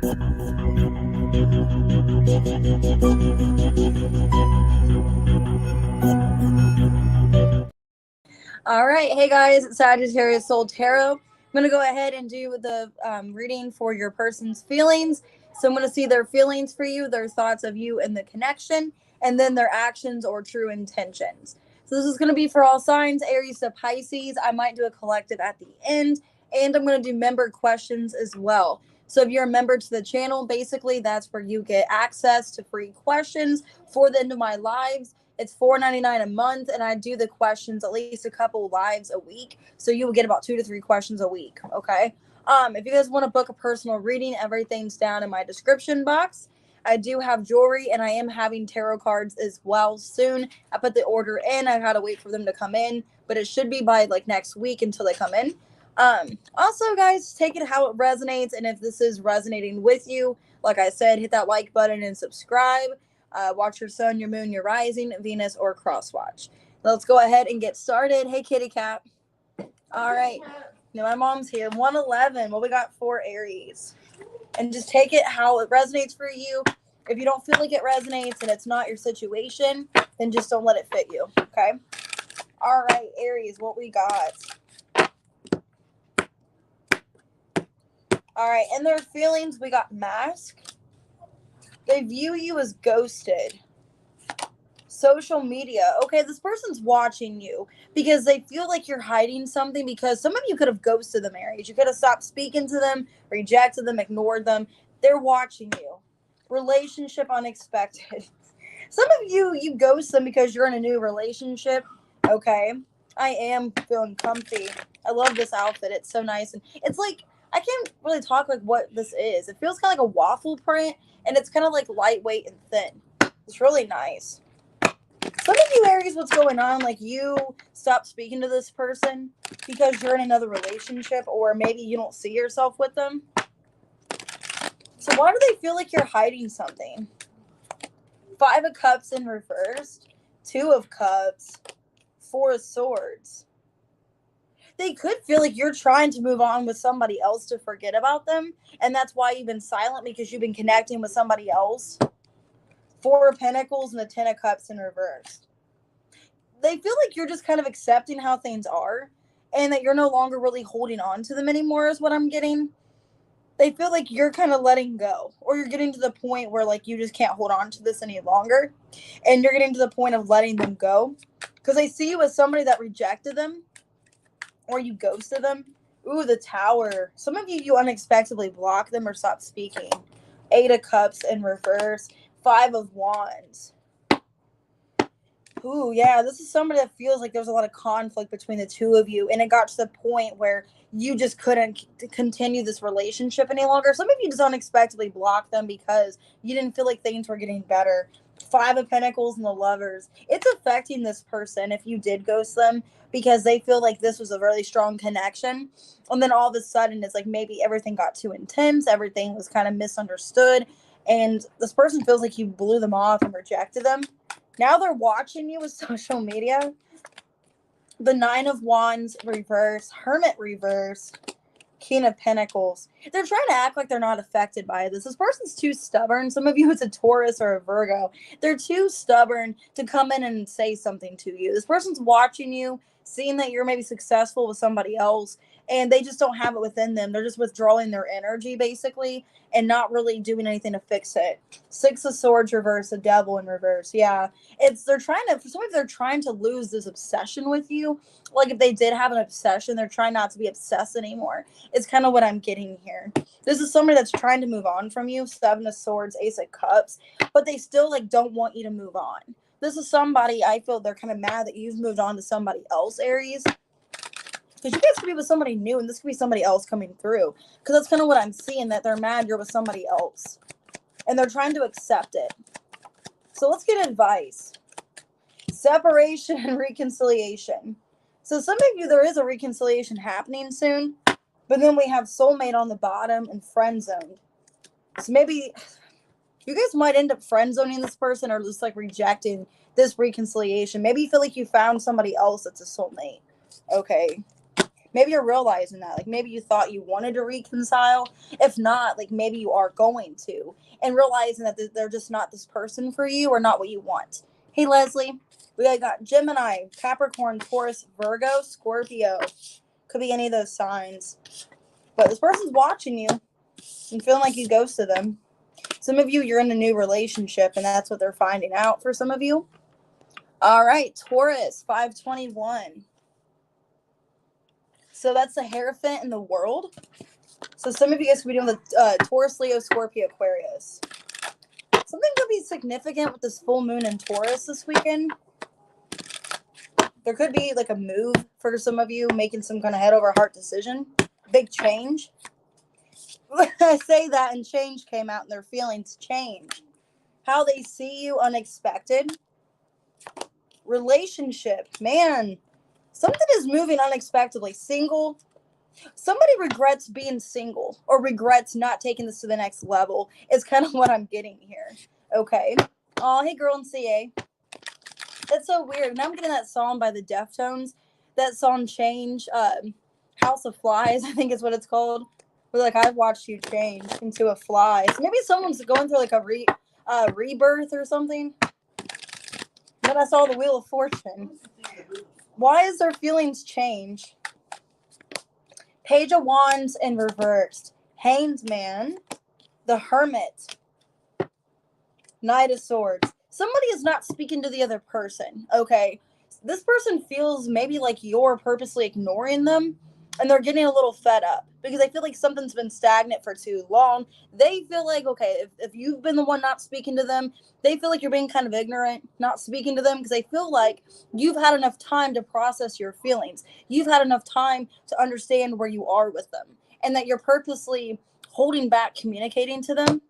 All right, hey guys, it's Sagittarius Soul Tarot. I'm going to go ahead and do the reading for your person's feelings. So I'm going to see their feelings for you, their thoughts of you and the connection, and then their actions or true intentions. So this is going to be for all signs, Aries to Pisces. I might do a collective at the end, and I'm going to do member questions as well. So if you're a member to the channel, basically that's where you get access to free questions for the end of my lives. It's $4.99 a month, and I do the questions at least a couple lives a week. So you will get about 2 to 3 questions a week, okay? If you guys want to book a personal reading, everything's down in my description box. I do have jewelry, and I am having tarot cards as well soon. I put the order in. I got to wait for them to come in, but it should be by like next week until they come in. Also, guys, take it how it resonates, and if this is resonating with you, like I said, hit that like button and subscribe. Watch your sun, your moon, your rising, Venus, or cross watch. Let's go ahead and get started. Hey, kitty cat. All right. Now my mom's here. 111. Well, we got 4 Aries. And just take it how it resonates for you. If you don't feel like it resonates and it's not your situation, then just don't let it fit you. Okay? All right, Aries, what we got? All right. In their feelings, we got mask. They view you as ghosted. Social media. Okay, this person's watching you because they feel like you're hiding something, because some of you could have ghosted them, Aries. You could have stopped speaking to them, rejected them, ignored them. They're watching you. Relationship unexpected. Some of you ghost them because you're in a new relationship. Okay, I am feeling comfy. I love this outfit. It's so nice. And it's like, I can't really talk like what this is. It feels kind of like a waffle print. And it's kind of like lightweight and thin. It's really nice. Some of you Aries, what's going on? Like you stop speaking to this person because you're in another relationship, or maybe you don't see yourself with them. So why do they feel like you're hiding something? 5 of Cups in reverse. 2 of Cups. 4 of Swords. They could feel like you're trying to move on with somebody else to forget about them. And that's why you've been silent, because you've been connecting with somebody else. 4 of Pentacles and the 10 of Cups in reverse. They feel like you're just kind of accepting how things are, and that you're no longer really holding on to them anymore is what I'm getting. They feel like you're kind of letting go, or you're getting to the point where like you just can't hold on to this any longer. And you're getting to the point of letting them go because they see you as somebody that rejected them, or you ghosted them. Ooh, the Tower. Some of you unexpectedly block them or stop speaking. 8 of Cups in reverse. 5 of Wands. Ooh, yeah, this is somebody that feels like there's a lot of conflict between the two of you, and it got to the point where you just couldn't continue this relationship any longer. Some of you just unexpectedly blocked them because you didn't feel like things were getting better. 5 of Pentacles and the Lovers. It's affecting this person if you did ghost them, because they feel like this was a really strong connection. And then all of a sudden, it's like maybe everything got too intense. Everything was kind of misunderstood. And this person feels like you blew them off and rejected them. Now they're watching you with social media. The 9 of Wands reverse. Hermit reverse. King of Pentacles. They're trying to act like they're not affected by this. This person's too stubborn. Some of you, it's a Taurus or a Virgo. They're too stubborn to come in and say something to you. This person's watching you, seeing that you're maybe successful with somebody else, and they just don't have it within them. They're just withdrawing their energy, basically, and not really doing anything to fix it. 6 of Swords reverse, a Devil in reverse. Yeah, they're trying to, for some of you, they're trying to lose this obsession with you. Like if they did have an obsession, they're trying not to be obsessed anymore. It's kind of what I'm getting here. This is somebody that's trying to move on from you. 7 of Swords, Ace of Cups, but they still like don't want you to move on. This is somebody, I feel they're kind of mad that you've moved on to somebody else, Aries. Because you guys could be with somebody new, and this could be somebody else coming through. Because that's kind of what I'm seeing, that they're mad you're with somebody else. And they're trying to accept it. So let's get advice. Separation and reconciliation. So some of you, there is a reconciliation happening soon. But then we have soulmate on the bottom and friend zoned. So maybe you guys might end up friend zoning this person, or just like rejecting this reconciliation. Maybe you feel like you found somebody else that's a soulmate. Okay. Maybe you're realizing that. Like, maybe you thought you wanted to reconcile. If not, like, maybe you are going to. And realizing that they're just not this person for you or not what you want. Hey, Leslie. We got Gemini, Capricorn, Taurus, Virgo, Scorpio. Could be any of those signs. But this person's watching you and feeling like you ghosted them. Some of you, you're in a new relationship, and that's what they're finding out for some of you. All right, Taurus, 521. So that's the Hierophant in the world. So some of you guys could be doing the Taurus, Leo, Scorpio, Aquarius. Something could be significant with this full moon in Taurus this weekend. There could be like a move for some of you, making some kind of head over heart decision. Big change. I say that and change came out and their feelings change. How they see you, unexpected. Relationship. Man, something is moving unexpectedly. Single. Somebody regrets being single or regrets not taking this to the next level is kind of what I'm getting here. Okay. Oh, hey, girl in CA. That's so weird. Now I'm getting that song by the Deftones. That song Change. House of Flies, I think is what it's called. Where, like, I've watched you change into a fly. So maybe someone's going through like a rebirth or something. Then I saw the Wheel of Fortune. Why is their feelings change? Page of Wands in reversed. Hanged Man. The Hermit. Knight of Swords. Somebody is not speaking to the other person, okay? This person feels maybe like you're purposely ignoring them, and they're getting a little fed up because I feel like something's been stagnant for too long. They feel like, okay, if you've been the one not speaking to them, they feel like you're being kind of ignorant, not speaking to them, because they feel like you've had enough time to process your feelings. You've had enough time to understand where you are with them, and that you're purposely holding back communicating to them.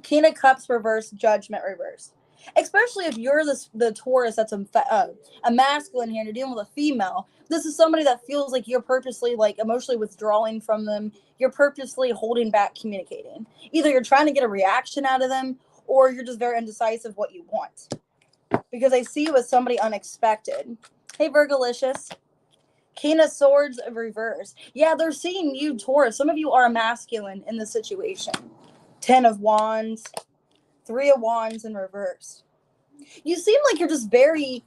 King of Cups reverse, Judgment reverse. Especially if you're the Taurus that's a masculine here and you're dealing with a female. This is somebody that feels like you're purposely like emotionally withdrawing from them. You're purposely holding back communicating. Either you're trying to get a reaction out of them or you're just very indecisive what you want. Because I see you as somebody unexpected. Hey, Virgolicious. King of Swords reverse. Yeah, they're seeing you, Taurus. Some of you are a masculine in this situation. 10 of Wands, 3 of Wands in reverse. You seem like you're just very,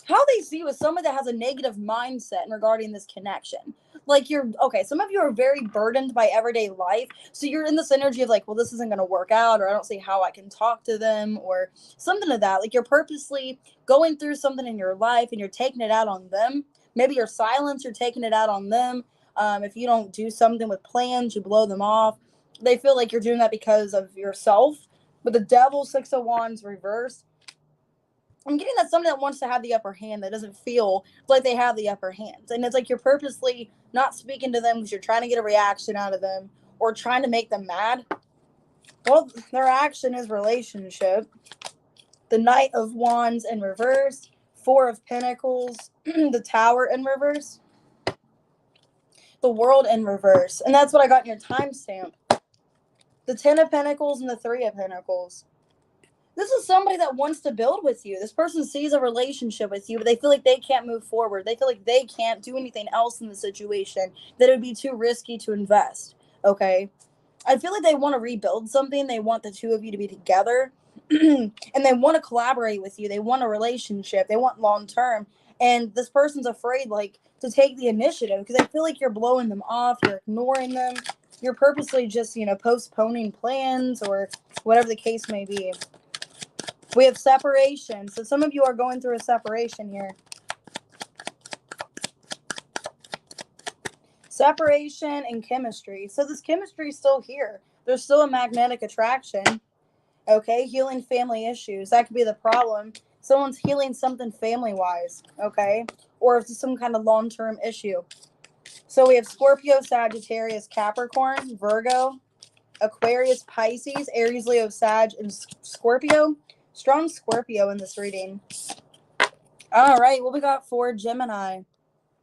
how they see you as somebody that has a negative mindset regarding this connection. Like okay, some of you are very burdened by everyday life. So you're in this energy of like, well, this isn't going to work out, or I don't see how I can talk to them, or something of that. Like you're purposely going through something in your life and you're taking it out on them. Maybe your silence, you're taking it out on them. If you don't do something with plans, you blow them off. They feel like you're doing that because of yourself. But the Devil, 6 of Wands reversed. I'm getting that somebody that wants to have the upper hand that doesn't feel like they have the upper hand. And it's like you're purposely not speaking to them because you're trying to get a reaction out of them or trying to make them mad. Well, their action is relationship. The Knight of Wands in reverse. 4 of Pentacles. The Tower in reverse. The World in reverse. And that's what I got in your timestamp. The 10 of Pentacles and the 3 of Pentacles. This is somebody that wants to build with you. This person sees a relationship with you, but they feel like they can't move forward. They feel like they can't do anything else in the situation, that it would be too risky to invest. Okay? I feel like they want to rebuild something. They want the two of you to be together. And they want to collaborate with you. They want a relationship. They want long term. And this person's afraid, like, to take the initiative because they feel like you're blowing them off. You're ignoring them. You're purposely just, postponing plans or whatever the case may be. We have separation. So some of you are going through a separation here. Separation and chemistry. So this chemistry is still here. There's still a magnetic attraction. Okay, healing family issues. That could be the problem. Someone's healing something family-wise. Okay, or if it's some kind of long-term issue. So we have Scorpio, Sagittarius, Capricorn, Virgo, Aquarius, Pisces, Aries, Leo, Sag, and Scorpio. Strong Scorpio in this reading. All right, what we got for Gemini?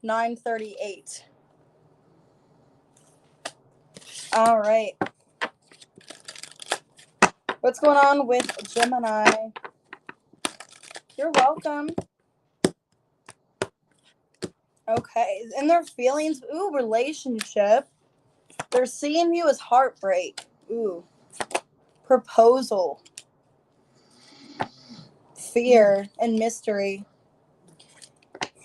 938. All right. What's going on with Gemini? You're welcome. Okay, and their feelings, ooh, relationship. They're seeing you as heartbreak. Ooh, proposal, fear, and mystery.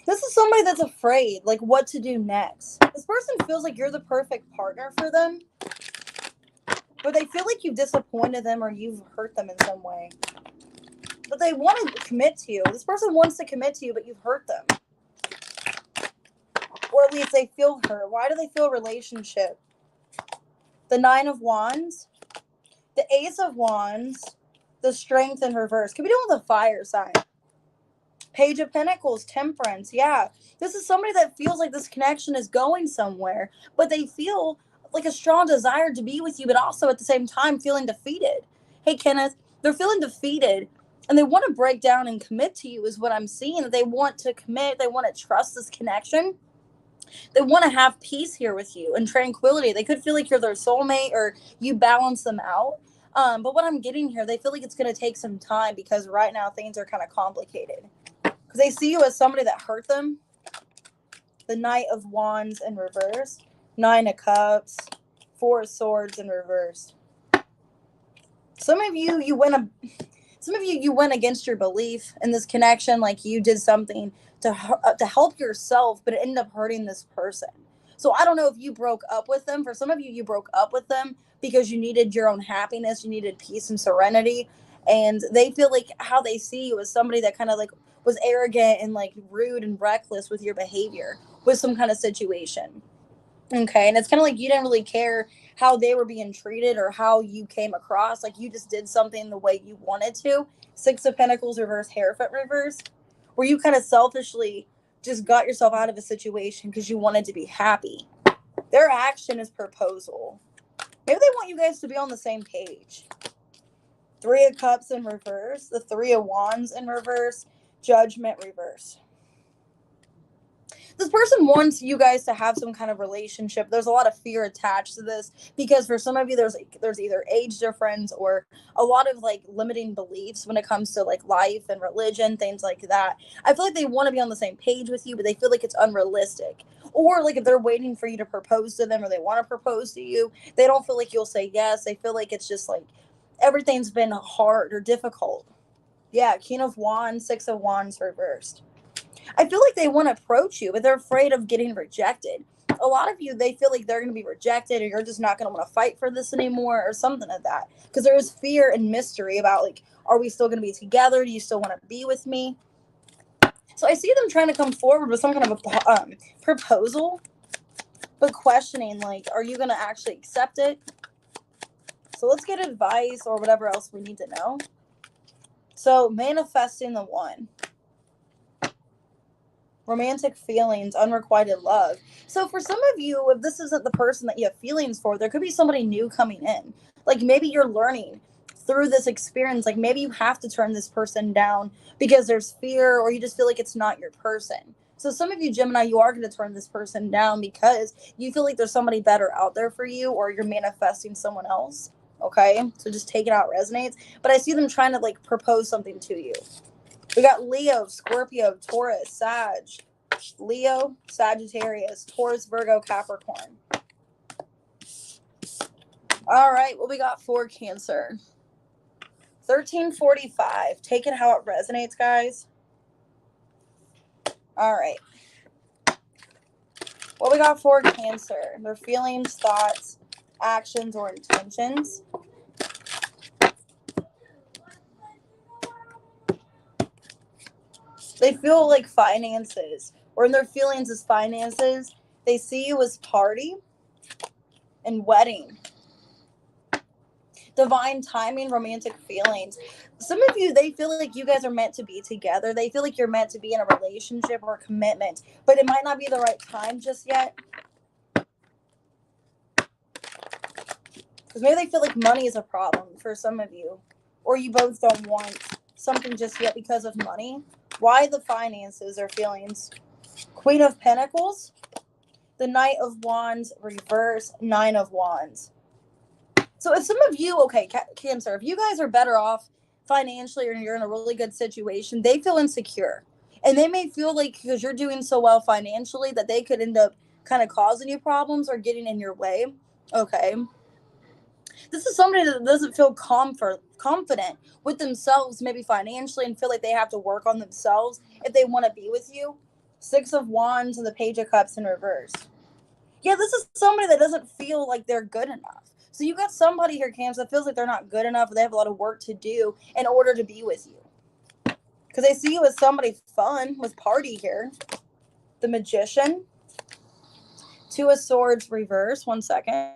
This is somebody that's afraid, like what to do next. This person feels like you're the perfect partner for them, but they feel like you've disappointed them or you've hurt them in some way. But they want to commit to you. This person wants to commit to you, but you've hurt them. Or at least they feel hurt. Why do they feel relationship? The Nine of Wands, the Ace of Wands, the Strength in reverse. Could be doing with a fire sign. Page of Pentacles, Temperance. Yeah, this is somebody that feels like this connection is going somewhere, but they feel like a strong desire to be with you, but also at the same time feeling defeated. Hey, Kenneth, they're feeling defeated and they want to break down and commit to you is what I'm seeing. They want to commit. They want to trust this connection. They want to have peace here with you and tranquility. They could feel like you're their soulmate or you balance them out. But what I'm getting here, they feel like it's going to take some time because right now things are kind of complicated. Because they see you as somebody that hurt them. The Knight of Wands in reverse. Nine of Cups. Four of Swords in reverse. Some of you, you went against your belief in this connection, like you did something to help yourself, but it ended up hurting this person. So I don't know if you broke up with them. For some of you, you broke up with them because you needed your own happiness, you needed peace and serenity, and they feel like how they see you as somebody that kind of like was arrogant and like rude and reckless with your behavior with some kind of situation. Okay, and it's kind of like you didn't really care how they were being treated or how you came across. Like you just did something the way you wanted to. Six of Pentacles reverse, Hierophant reverse, where you kind of selfishly just got yourself out of a situation because you wanted to be happy. Their action is proposal. Maybe they want you guys to be on the same page. Three of Cups in reverse, the Three of Wands in reverse, Judgment reverse. This person wants you guys to have some kind of relationship. There's a lot of fear attached to this because for some of you there's either age difference or a lot of like limiting beliefs when it comes to like life and religion, things like that. I feel like they want to be on the same page with you, but they feel like it's unrealistic. Or like if they're waiting for you to propose to them or they want to propose to you, they don't feel like you'll say yes. They feel like it's just like everything's been hard or difficult. Yeah, King of Wands, Six of Wands reversed. I feel like they want to approach you, but they're afraid of getting rejected. A lot of you, they feel like they're going to be rejected or you're just not going to want to fight for this anymore or something like that. Because there is fear and mystery about like, are we still going to be together? Do you still want to be with me? So I see them trying to come forward with some kind of a proposal, but questioning like, are you going to actually accept it? So let's get advice or whatever else we need to know. So manifesting the one. Romantic feelings, unrequited love. So for some of you, if this isn't the person that you have feelings for, there could be somebody new coming in. Like maybe you're learning through this experience, like maybe you have to turn this person down because there's fear or you just feel like it's not your person. So some of you, Gemini, you are going to turn this person down because you feel like there's somebody better out there for you or you're manifesting someone else. Okay, so just take it out resonates. But I see them trying to like propose something to you. We got Leo, Scorpio, Taurus, Sag, Leo, Sagittarius, Taurus, Virgo, Capricorn. All right, what we got for Cancer? 1345. Take it how it resonates, guys. All right. What we got for Cancer? Their feelings, thoughts, actions, or intentions. They feel like finances, or in their feelings as finances. They see you as party and wedding. Divine timing, romantic feelings. Some of you, they feel like you guys are meant to be together. They feel like you're meant to be in a relationship or a commitment, but it might not be the right time just yet. Because maybe they feel like money is a problem for some of you, or you both don't want something just yet because of money. Why the finances or feelings? Queen of Pentacles, the Knight of Wands, reverse, Nine of Wands. So if some of you, okay, Cancer, if you guys are better off financially or you're in a really good situation, they feel insecure. And they may feel like because you're doing so well financially that they could end up kind of causing you problems or getting in your way. Okay. This is somebody that doesn't feel confident with themselves, maybe financially, and feel like they have to work on themselves if they want to be with you. Six of Wands and the Page of Cups in reverse. Yeah, this is somebody that doesn't feel like they're good enough. So you got somebody here, Cancer, that feels like they're not good enough, or they have a lot of work to do in order to be with you. Because they see you as somebody fun with party here. The Magician. Two of Swords reverse. 1 second.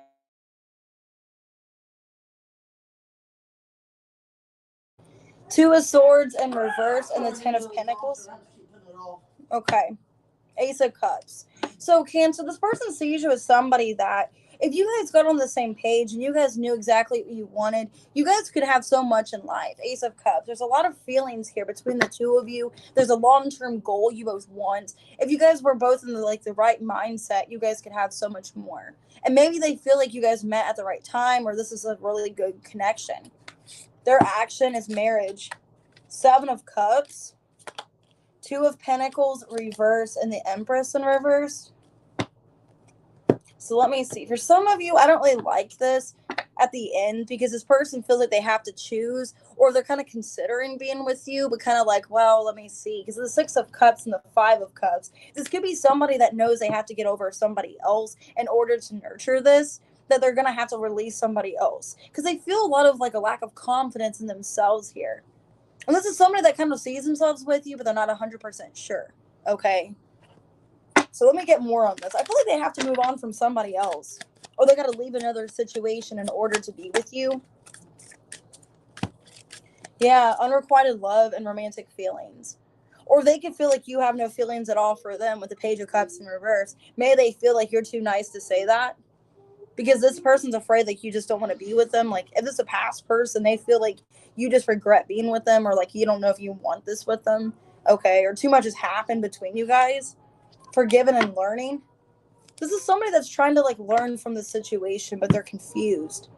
Two of Swords in reverse and the Ten of Pentacles. Okay. Ace of Cups. So, Cancer, this person sees you as somebody that if you guys got on the same page and you guys knew exactly what you wanted, you guys could have so much in life. Ace of Cups. There's a lot of feelings here between the two of you. There's a long-term goal you both want. If you guys were both in the right mindset, you guys could have so much more. And maybe they feel like you guys met at the right time, or this is a really good connection. Their action is marriage. Seven of Cups. Two of Pentacles reverse and the Empress in reverse. So let me see. For some of you, I don't really like this at the end because this person feels like they have to choose, or they're kind of considering being with you, but kind of like, well, let me see. Because the Six of Cups and the Five of Cups, this could be somebody that knows they have to get over somebody else in order to nurture this, that they're going to have to release somebody else. Because they feel a lot of like a lack of confidence in themselves here. And this is somebody that kind of sees themselves with you, but they're not 100% sure. Okay. So let me get more on this. I feel like they have to move on from somebody else, or they got to leave another situation in order to be with you. Yeah, unrequited love and romantic feelings. Or they could feel like you have no feelings at all for them with the Page of Cups in reverse. Maybe they feel like you're too nice to say that because this person's afraid like you just don't want to be with them. Like if it's a past person, they feel like you just regret being with them, or like you don't know if you want this with them. Okay, or too much has happened between you guys. Forgiving and learning. This is somebody that's trying to like learn from the situation, but they're confused.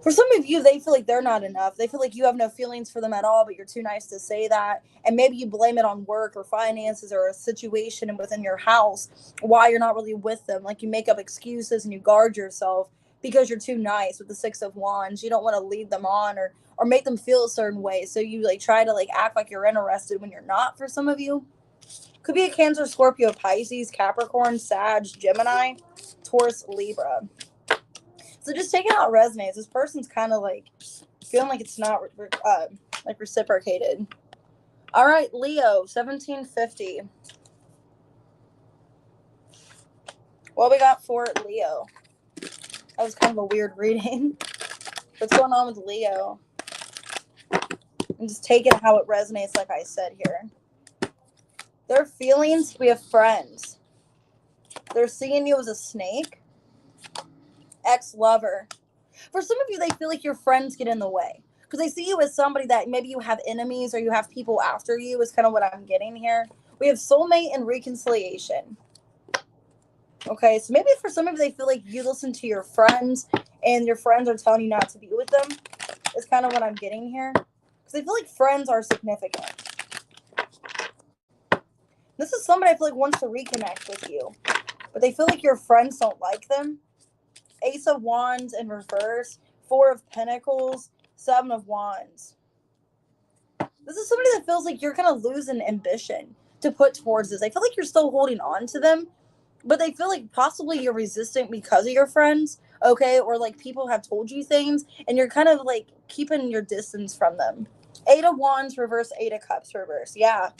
For some of you, they feel like they're not enough. They feel like you have no feelings for them at all, but you're too nice to say that. And maybe you blame it on work or finances or a situation within your house why you're not really with them. Like you make up excuses and you guard yourself because you're too nice with the Six of Wands. You don't want to lead them on or make them feel a certain way. So you like try to like act like you're interested when you're not. For some of you, could be a Cancer, Scorpio, Pisces, Capricorn, Sag, Gemini, Taurus, Libra. So just taking out resonates. This person's kind of like feeling like it's not like reciprocated. All right, Leo, 1750. What we got for Leo? That was kind of a weird reading. What's going on with Leo? I'm just taking how it resonates, like I said here. Their feelings, we have friends. They're seeing you as a snake. Ex-lover. For some of you, they feel like your friends get in the way because they see you as somebody that maybe you have enemies or you have people after you is kind of what I'm getting here. We have soulmate and reconciliation. Okay, so maybe for some of you, they feel like you listen to your friends and your friends are telling you not to be with them is kind of what I'm getting here. Because they feel like friends are significant. This is somebody I feel like wants to reconnect with you, but they feel like your friends don't like them. Ace of Wands in reverse, Four of Pentacles, Seven of Wands. This is somebody that feels like you're kind of losing ambition to put towards this. I feel like you're still holding on to them, but they feel like possibly you're resistant because of your friends, okay? Or like people have told you things and you're kind of like keeping your distance from them. Eight of Wands reverse, Eight of Cups reverse. Yeah.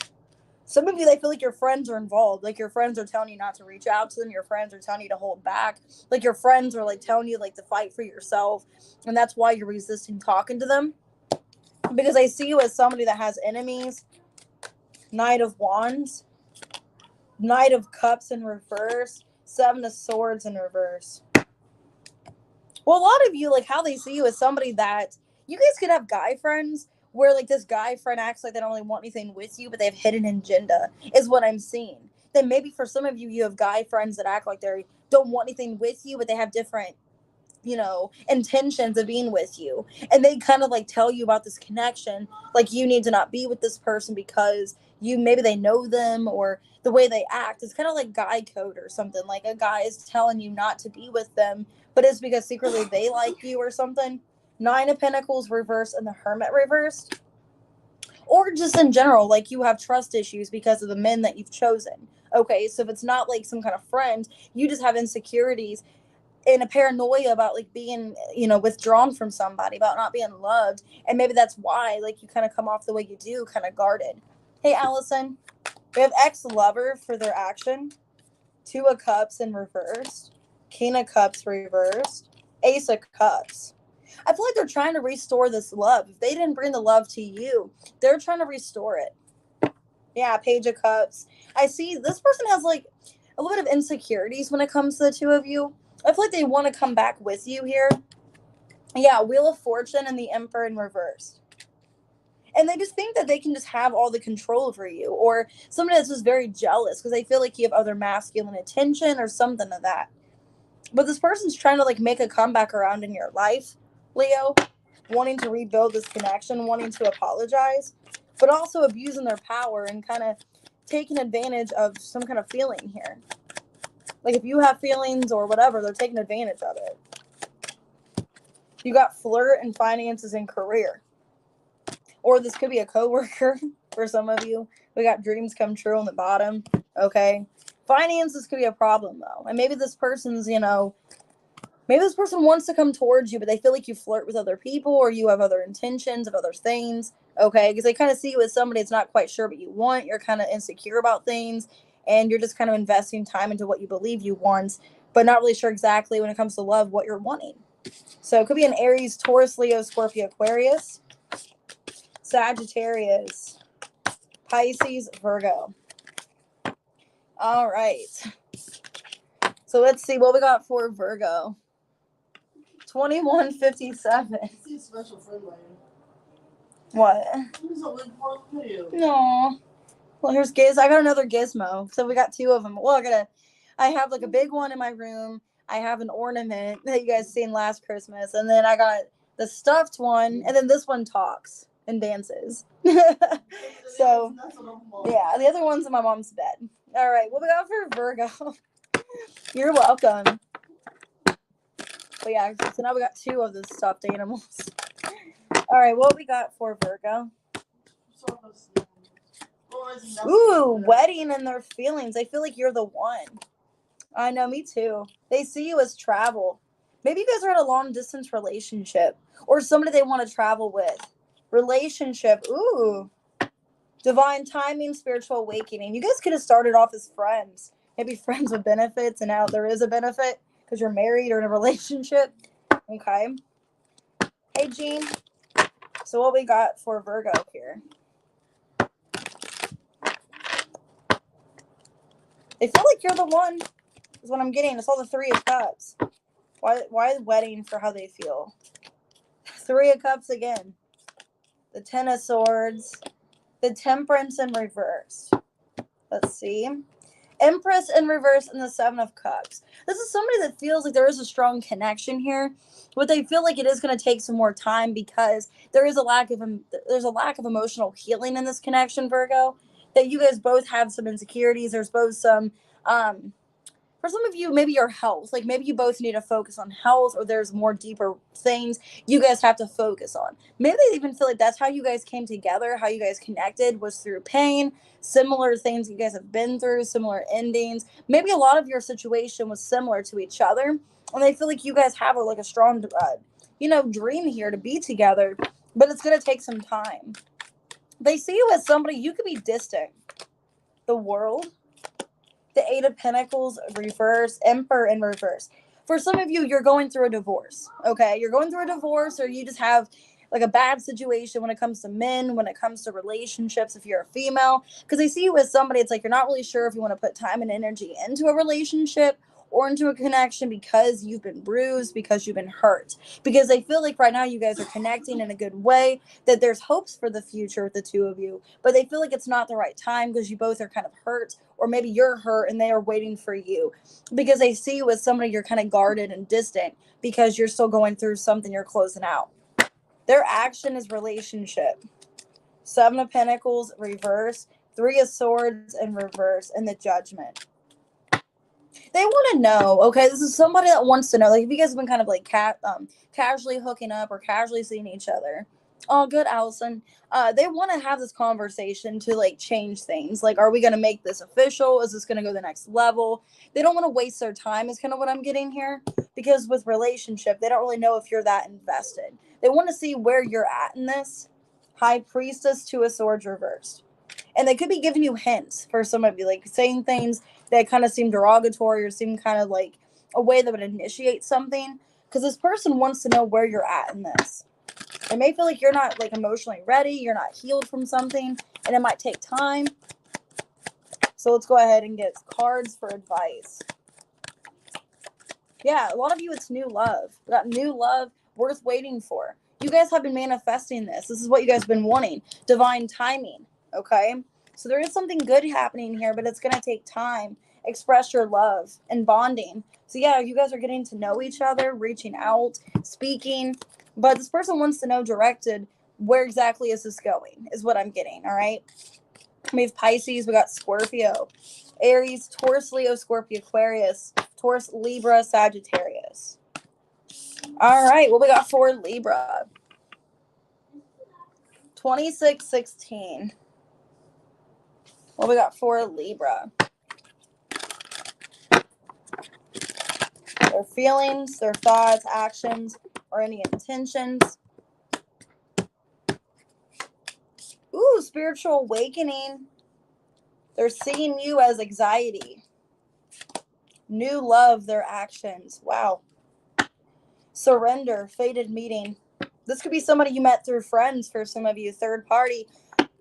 Some of you, they feel like your friends are involved. Like your friends are telling you not to reach out to them. Your friends are telling you to hold back. Like your friends are like telling you like to fight for yourself. And that's why you're resisting talking to them. Because I see you as somebody that has enemies. Knight of Wands. Knight of Cups in reverse. Seven of Swords in reverse. Well, a lot of you, like how they see you as somebody that you guys could have guy friends where like this guy friend acts like they don't really want anything with you, but they have hidden agenda is what I'm seeing. Then maybe for some of you, you have guy friends that act like they don't want anything with you, but they have different, intentions of being with you. And they kind of like tell you about this connection. Like you need to not be with this person because maybe they know them, or the way they act. It's kind of like guy code or something. Like a guy is telling you not to be with them, but it's because secretly they like you or something. Nine of Pentacles reversed and the Hermit reversed. Or just in general, like you have trust issues because of the men that you've chosen. Okay, so if it's not like some kind of friend, you just have insecurities and a paranoia about like being, withdrawn from somebody, about not being loved. And maybe that's why like you kind of come off the way you do, kind of guarded. Hey, Allison, we have ex-lover for their action. Two of Cups in reversed. King of Cups reversed. Ace of Cups. I feel like they're trying to restore this love. If they didn't bring the love to you, they're trying to restore it. Yeah, Page of Cups. I see this person has like a little bit of insecurities when it comes to the two of you. I feel like they want to come back with you here. Yeah, Wheel of Fortune and the Emperor in reverse. And they just think that they can just have all the control over you, or somebody that's just very jealous because they feel like you have other masculine attention or something of that. But this person's trying to like make a comeback around in your life, Leo, wanting to rebuild this connection, wanting to apologize, but also abusing their power and kind of taking advantage of some kind of feeling here. Like if you have feelings or whatever, they're taking advantage of it. You got flirt and finances and career. Or this could be a coworker for some of you. We got dreams come true on the bottom. Okay. Finances could be a problem though. And maybe this person's, maybe this person wants to come towards you, but they feel like you flirt with other people or you have other intentions of other things. Okay. Because they kind of see you as somebody that's not quite sure what you want. You're kind of insecure about things and you're just kind of investing time into what you believe you want, but not really sure exactly when it comes to love what you're wanting. So it could be an Aries, Taurus, Leo, Scorpio, Aquarius, Sagittarius, Pisces, Virgo. All right. So let's see what we got for Virgo. 2157. See a special friend later. What? No. Well, here's Giz. I got another gizmo. So we got two of them. Well, I have like a big one in my room. I have an ornament that you guys seen last Christmas. And then I got the stuffed one. And then this one talks and dances. So, yeah, the other one's in my mom's bed. All right, what we got for Virgo? You're welcome. But yeah, so now we got two of the stuffed animals. All right, what we got for Virgo? Ooh, wedding and their feelings. I feel like you're the one. I know, me too. They see you as travel. Maybe you guys are in a long distance relationship or somebody they want to travel with. Relationship. Ooh. Divine timing, spiritual awakening. You guys could have started off as friends. Maybe friends with benefits, and now there is a benefit because you're married or in a relationship. Okay. Hey, Jean. So what we got for Virgo here? They feel like you're the one is what I'm getting. It's all the Three of Cups. Why wedding for how they feel? Three of Cups again. The Ten of Swords. The Temperance in reverse. Let's see. Empress in reverse and the Seven of Cups. This is somebody that feels like there is a strong connection here, but they feel like it is going to take some more time because there's a lack of emotional healing in this connection, Virgo. That you guys both have some insecurities. There's both some for some of you, maybe your health, like maybe you both need to focus on health, or there's more deeper things you guys have to focus on. Maybe they even feel like that's how you guys came together, how you guys connected was through pain, similar things you guys have been through, similar endings. Maybe a lot of your situation was similar to each other, and they feel like you guys have like a strong, dream here to be together, but it's going to take some time. They see you as somebody you could be distant. The World. The Eight of Pentacles reverse, Emperor in reverse. For some of you, you're going through a divorce, okay? You're going through a divorce, or you just have like a bad situation when it comes to men, when it comes to relationships, if you're a female. Because they see you as somebody, it's like you're not really sure if you want to put time and energy into a relationship or into a connection because you've been bruised, because you've been hurt. Because they feel like right now you guys are connecting in a good way, that there's hopes for the future with the two of you, but they feel like it's not the right time because you both are kind of hurt, or maybe you're hurt and they are waiting for you because they see you as somebody you're kind of guarded and distant because you're still going through something you're closing out. Their action is relationship. Seven of Pentacles, reverse. Three of Swords in reverse, and the Judgment. They want to know, okay, this is somebody that wants to know, like, if you guys have been kind of like casually hooking up or casually seeing each other. Oh, good, Allison. They want to have this conversation to like change things. Like, are we going to make this official? Is this going to go to the next level? They don't want to waste their time is kind of what I'm getting here, because with relationship, they don't really know if you're that invested. They want to see where you're at in this. High Priestess, Two of Swords reversed. And they could be giving you hints for some of you, like saying things that kind of seem derogatory or seem kind of like a way that would initiate something, because this person wants to know where you're at in this. They may feel like you're not like emotionally ready, you're not healed from something, and it might take time. So let's go ahead and get cards for advice. Yeah, a lot of you, it's new love. We got new love worth waiting for. You guys have been manifesting this. This is what you guys have been wanting. Divine timing, okay? So there is something good happening here, but it's going to take time. Express your love and bonding. So yeah, you guys are getting to know each other, reaching out, speaking. But this person wants to know directed, where exactly is this going, is what I'm getting, all right? We have Pisces, we got Scorpio, Aries, Taurus, Leo, Scorpio, Aquarius, Taurus, Libra, Sagittarius. All right, what we got for Libra? 2616. What we got for Libra? Their feelings, their thoughts, actions, or any intentions. Ooh, spiritual awakening. They're seeing you as anxiety. New love, their actions. Wow. Surrender, fated meeting. This could be somebody you met through friends for some of you. Third party.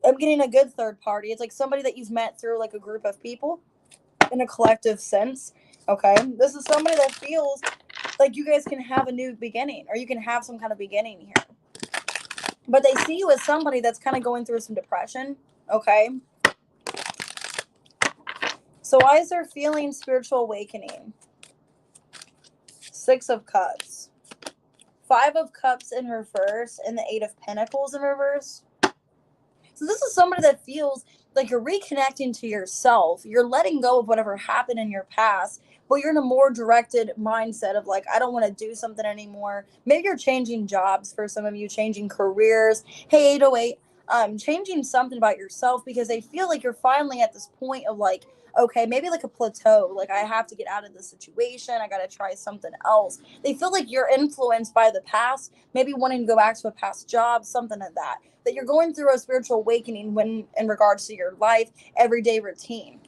I'm getting a good third party. It's like somebody that you've met through like a group of people in a collective sense. Okay. This is somebody that feels like you guys can have a new beginning, or you can have some kind of beginning here. But they see you as somebody that's kind of going through some depression. Okay. So why is there feeling spiritual awakening? Six of Cups. Five of Cups in reverse, and the Eight of Pentacles in reverse. So this is somebody that feels like you're reconnecting to yourself. You're letting go of whatever happened in your past, but you're in a more directed mindset of like, I don't want to do something anymore. Maybe you're changing jobs for some of you, changing careers. Hey, 808, changing something about yourself, because they feel like you're finally at this point of like, okay, maybe like a plateau. Like, I have to get out of this situation. I got to try something else. They feel like you're influenced by the past, maybe wanting to go back to a past job, something like that. That you're going through a spiritual awakening when in regards to your life, everyday routine.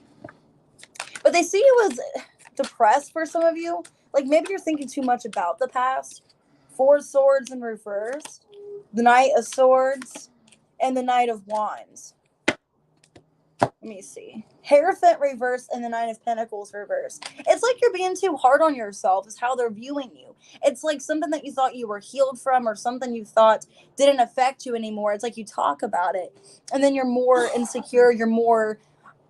But they see you as depressed for some of you. Like, maybe you're thinking too much about the past. Four of Swords in reverse, the Knight of Swords, and the Knight of Wands. Let me see. Hierophant reverse and the Nine of Pentacles reverse. It's like you're being too hard on yourself is how they're viewing you. It's like something that you thought you were healed from, or something you thought didn't affect you anymore. It's like you talk about it and then you're more insecure. You're more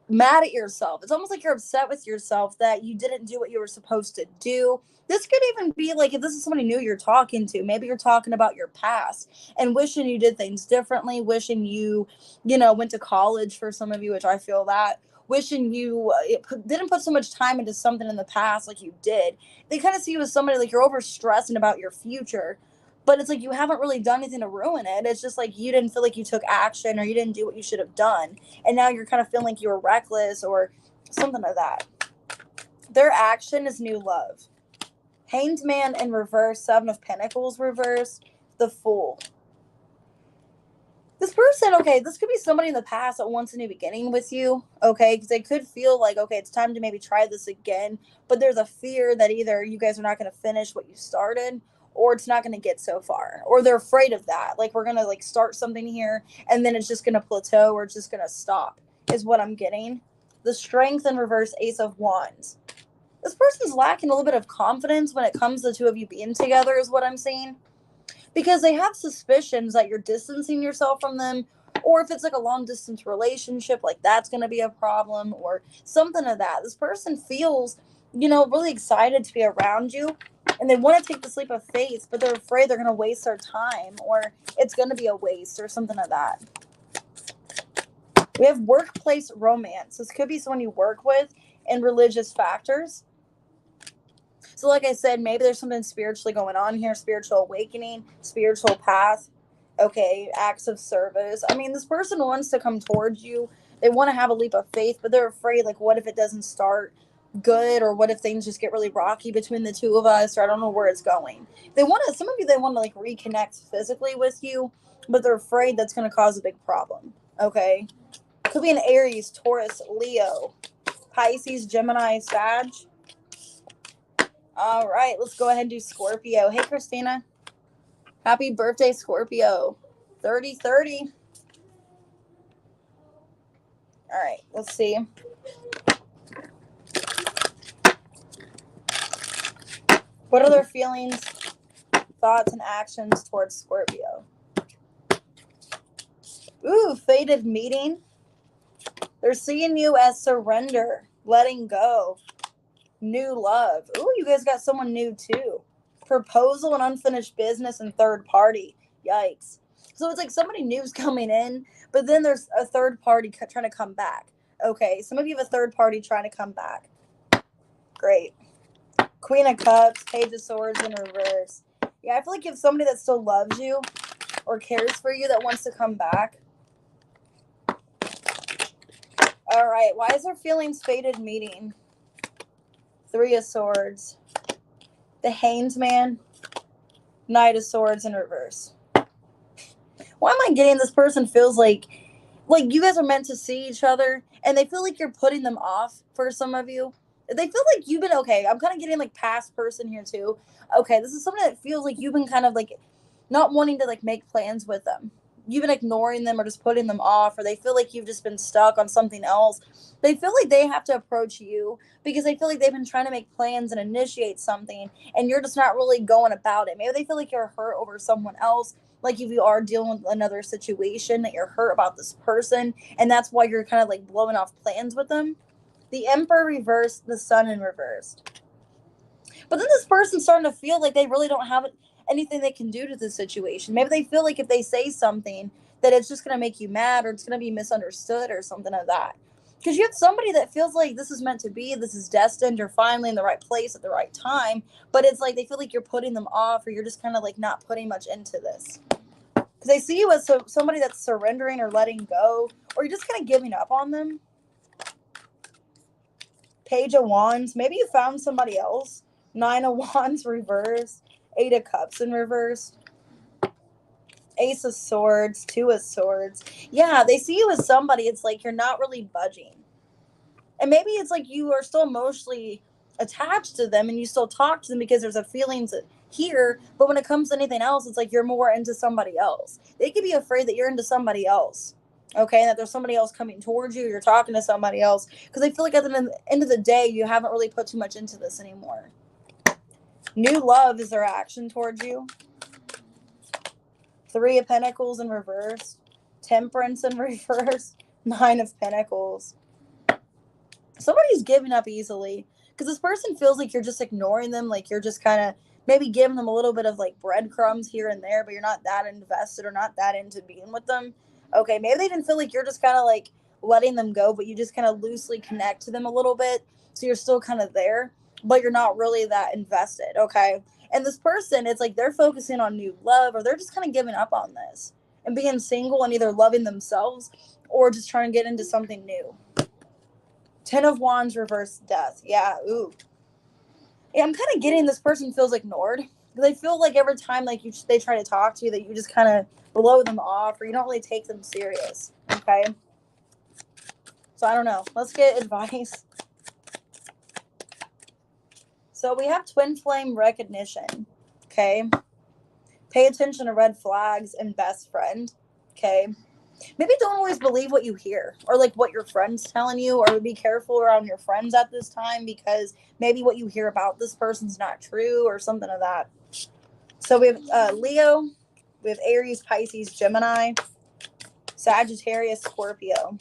mad at yourself. It's almost like you're upset with yourself that you didn't do what you were supposed to do. This could even be like, if this is somebody new you're talking to, maybe you're talking about your past and wishing you did things differently, wishing you went to college for some of you, which I feel that, wishing you didn't put so much time into something in the past like you did. They kind of see you as somebody like you're over stressing about your future, but it's like you haven't really done anything to ruin it. It's just like you didn't feel like you took action, or you didn't do what you should have done. And now you're kind of feeling like you were reckless or something like that. Their action is new love. Hanged Man in reverse, Seven of Pentacles reverse, the Fool. This person, okay, this could be somebody in the past that wants a new beginning with you, okay, because they could feel like, okay, it's time to maybe try this again, but there's a fear that either you guys are not going to finish what you started, or it's not going to get so far, or they're afraid of that. Like, we're going to like start something here and then it's just going to plateau, or it's just going to stop, is what I'm getting. The Strength in reverse, Ace of Wands. This person's lacking a little bit of confidence when it comes to the two of you being together, is what I'm seeing. Because they have suspicions that you're distancing yourself from them, or if it's like a long distance relationship, like that's going to be a problem, or something of that. This person feels, really excited to be around you, and they want to take the leap of faith, but they're afraid they're going to waste their time, or it's going to be a waste, or something of that. We have workplace romance. This could be someone you work with, and religious factors. So like I said, maybe there's something spiritually going on here, spiritual awakening, spiritual path, okay, acts of service. I mean, this person wants to come towards you. They want to have a leap of faith, but they're afraid, like, what if it doesn't start good, or what if things just get really rocky between the two of us, or I don't know where it's going. They want to, some of you, they want to like reconnect physically with you, but they're afraid that's going to cause a big problem, okay? Could be an Aries, Taurus, Leo, Pisces, Gemini, Sag. All right, let's go ahead and do Scorpio. Hey, Christina. Happy birthday, Scorpio. 30/30. All right, let's see. What are their feelings, thoughts, and actions towards Scorpio? Ooh, fated meeting. They're seeing you as surrender, letting go, new love. Ooh, you guys got someone new too. Proposal and unfinished business and third party. Yikes. So it's like somebody new's coming in, but then there's a third party trying to come back. Okay, some of you have a third party trying to come back. Great. Queen of Cups, Page of Swords in reverse. Yeah, I feel like you have somebody that still loves you or cares for you that wants to come back. All right, why is there feelings fated meeting? Three of Swords. The Hanged Man. Knight of Swords in reverse. Why am I getting this person feels like you guys are meant to see each other, and they feel like you're putting them off for some of you. They feel like you've been, okay, I'm kind of getting like past person here too. Okay, this is somebody that feels like you've been kind of like not wanting to like make plans with them. You've been ignoring them or just putting them off, or they feel like you've just been stuck on something else. They feel like they have to approach you because they feel like they've been trying to make plans and initiate something, and you're just not really going about it. Maybe they feel like you're hurt over someone else, like if you are dealing with another situation that you're hurt about this person, and that's why you're kind of like blowing off plans with them. The Emperor reversed, the Sun in reversed. But then this person's starting to feel like they really don't have anything they can do to this situation. Maybe they feel like if they say something that it's just going to make you mad, or it's going to be misunderstood or something like that. Because you have somebody that feels like this is meant to be, this is destined, you're finally in the right place at the right time, but it's like they feel like you're putting them off, or you're just kind of like not putting much into this. Because they see you as somebody that's surrendering or letting go, or you're just kind of giving up on them. Page of Wands. Maybe you found somebody else. Nine of Wands reversed. Eight of Cups in reverse. Ace of Swords. Two of Swords. Yeah, they see you as somebody. It's like you're not really budging. And maybe it's like you are still emotionally attached to them, and you still talk to them because there's a feelings here. But when it comes to anything else, it's like you're more into somebody else. They could be afraid that you're into somebody else. Okay, that there's somebody else coming towards you, you're talking to somebody else, because I feel like at the end of the day, you haven't really put too much into this anymore. New love is their action towards you. Three of Pentacles in reverse. Temperance in reverse. Nine of Pentacles. Somebody's giving up easily, because this person feels like you're just ignoring them, like you're just kind of maybe giving them a little bit of like breadcrumbs here and there, but you're not that invested or not that into being with them. Okay, maybe they didn't feel like you're just kind of like letting them go, but you just kind of loosely connect to them a little bit, so you're still kind of there, but you're not really that invested. Okay, and this person, it's like they're focusing on new love, or they're just kind of giving up on this and being single and either loving themselves or just trying to get into something new. Ten of Wands reverse, Death. Yeah, ooh. Yeah, I'm kind of getting this person feels ignored. They feel like every time like they try to talk to you, that you just kind of blow them off, or you don't really take them serious. Okay. So I don't know. Let's get advice. So we have twin flame recognition. Okay. Pay attention to red flags and best friend. Okay. Maybe don't always believe what you hear, or like what your friends telling you, or be careful around your friends at this time, because maybe what you hear about this person's not true or something of that. So we have Leo, we have Aries, Pisces, Gemini, Sagittarius, Scorpio.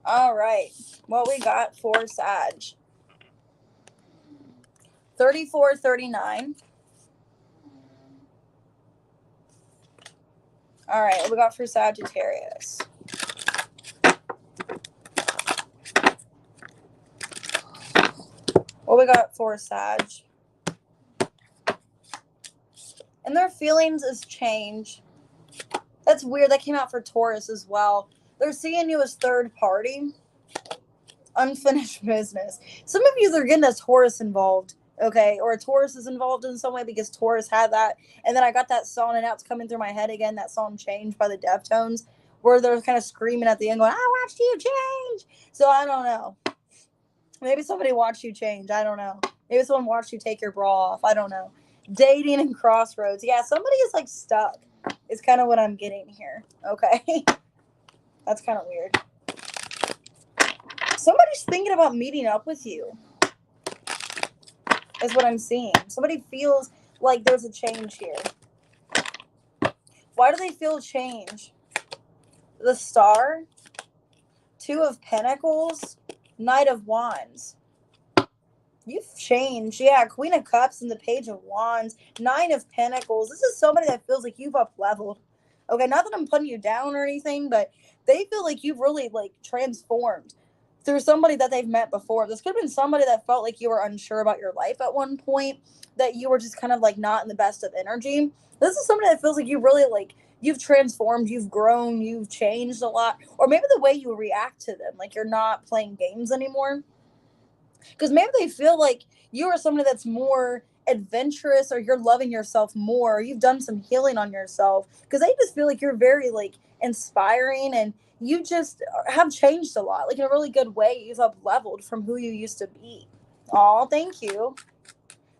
All right, what we got for Sag? 34/39. All right, what we got for Sagittarius? What we got for Sag? And their feelings is change. That's weird. That came out for Taurus as well. They're seeing you as third party. Unfinished business. Some of you, they're getting a Taurus involved. Okay, or a Taurus is involved in some way because Taurus had that. And then I got that song, and now it's coming through my head again, that song Change by the Deftones, where they're kind of screaming at the end going, I watched you change. So I don't know. Maybe somebody watched you change. I don't know. Maybe someone watched you take your bra off. I don't know. Dating and crossroads. Yeah, somebody is like stuck. Is kind of what I'm getting here. Okay. That's kind of weird. Somebody's thinking about meeting up with you. Is what I'm seeing. Somebody feels like there's a change here. Why do they feel change? The Star, Two of Pentacles, Knight of Wands. You've changed. Yeah, Queen of Cups and the Page of Wands, Nine of Pentacles. This is somebody that feels like you've up-leveled. Okay, not that I'm putting you down or anything, but they feel like you've really, like, transformed through somebody that they've met before. This could have been somebody that felt like you were unsure about your life at one point, that you were just kind of, like, not in the best of energy. This is somebody that feels like you really, like, you've transformed, you've grown, you've changed a lot. Or maybe the way you react to them, like you're not playing games anymore. Because maybe they feel like you are somebody that's more adventurous, or you're loving yourself more, or you've done some healing on yourself, because they just feel like you're very, like, inspiring, and you just have changed a lot, like in a really good way. You've up leveled from who you used to be. Oh, thank you.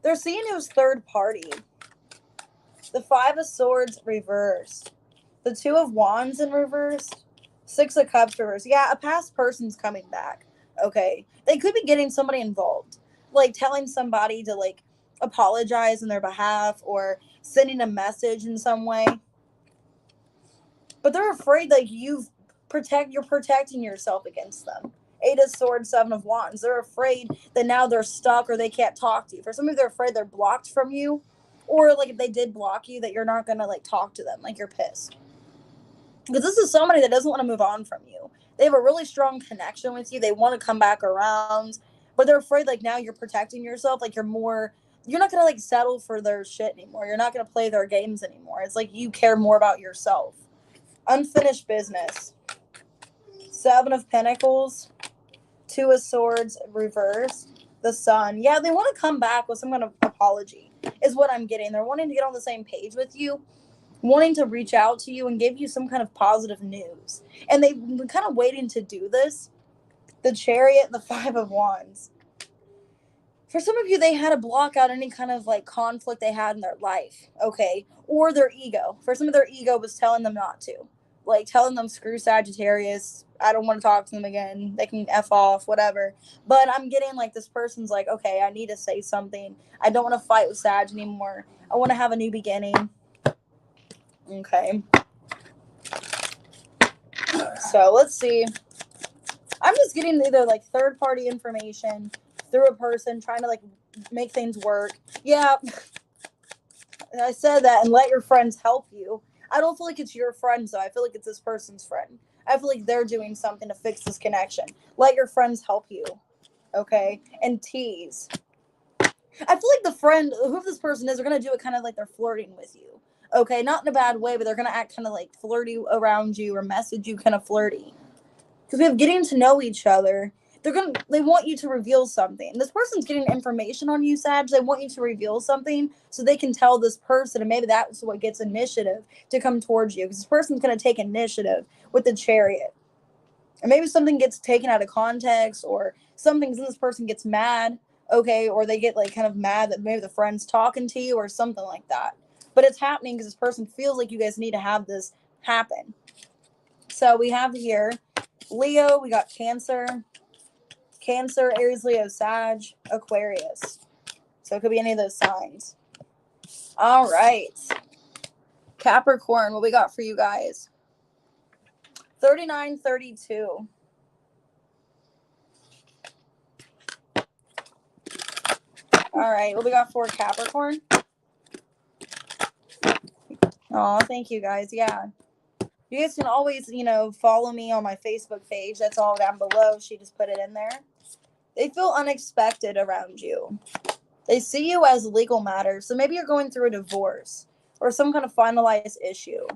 They're seeing you as third party. The Five of Swords reversed. The Two of Wands in reverse. Six of Cups reversed. Yeah, a past person's coming back. Okay. They could be getting somebody involved. Like telling somebody to, like, apologize on their behalf, or sending a message in some way. But they're afraid that you're protecting yourself against them. Eight of Swords, Seven of Wands. They're afraid that now they're stuck, or they can't talk to you. For some of you, they're afraid they're blocked from you. Or, like, if they did block you, that you're not going to, like, talk to them. Like, you're pissed. Because this is somebody that doesn't want to move on from you. They have a really strong connection with you. They want to come back around. But they're afraid, like, now you're protecting yourself. Like, you're not going to, like, settle for their shit anymore. You're not going to play their games anymore. It's like you care more about yourself. Unfinished business. Seven of Pentacles. Two of Swords reversed. The Sun. Yeah, they want to come back with some kind of apology is what I'm getting. They're wanting to get on the same page with you, wanting to reach out to you and give you some kind of positive news. And they've been kind of waiting to do this. The Chariot, the Five of Wands. For some of you, they had to block out any kind of, like, conflict they had in their life, okay? Or their ego. For some of their ego was telling them not to. Like, telling them, screw Sagittarius, I don't want to talk to them again, they can F off, whatever. But I'm getting, like, this person's like, okay, I need to say something. I don't want to fight with Sag anymore. I want to have a new beginning. Okay. So, let's see. I'm just getting either, like, third-party information through a person trying to, like, make things work. Yeah, I said that, and let your friends help you. I don't feel like it's your friends, though. I feel like it's this person's friend. I feel like they're doing something to fix this connection. Let your friends help you, okay? And tease. I feel like the friend, whoever this person is, they're going to do it kind of like they're flirting with you, okay? Not in a bad way, but they're going to act kind of, like, flirty around you, or message you kind of flirty. Because we have getting to know each other. They want you to reveal something. This person's getting information on you, Sag. They want you to reveal something so they can tell this person, and maybe that's what gets initiative to come towards you. Because this person's going to take initiative with the Chariot. And maybe something gets taken out of context, or something, and this person gets mad, okay? Or they get, like, kind of mad that maybe the friend's talking to you or something like that. But it's happening because this person feels like you guys need to have this happen. So we have here Leo, we got Cancer, Aries, Leo, Sag, Aquarius. So it could be any of those signs. All right. Capricorn, what we got for you guys? 3932. All right, what we got for Capricorn? Oh, thank you guys. Yeah. You guys can always, follow me on my Facebook page. That's all down below. She just put it in there. They feel unexpected around you. They see you as legal matters. So maybe you're going through a divorce or some kind of finalized issue.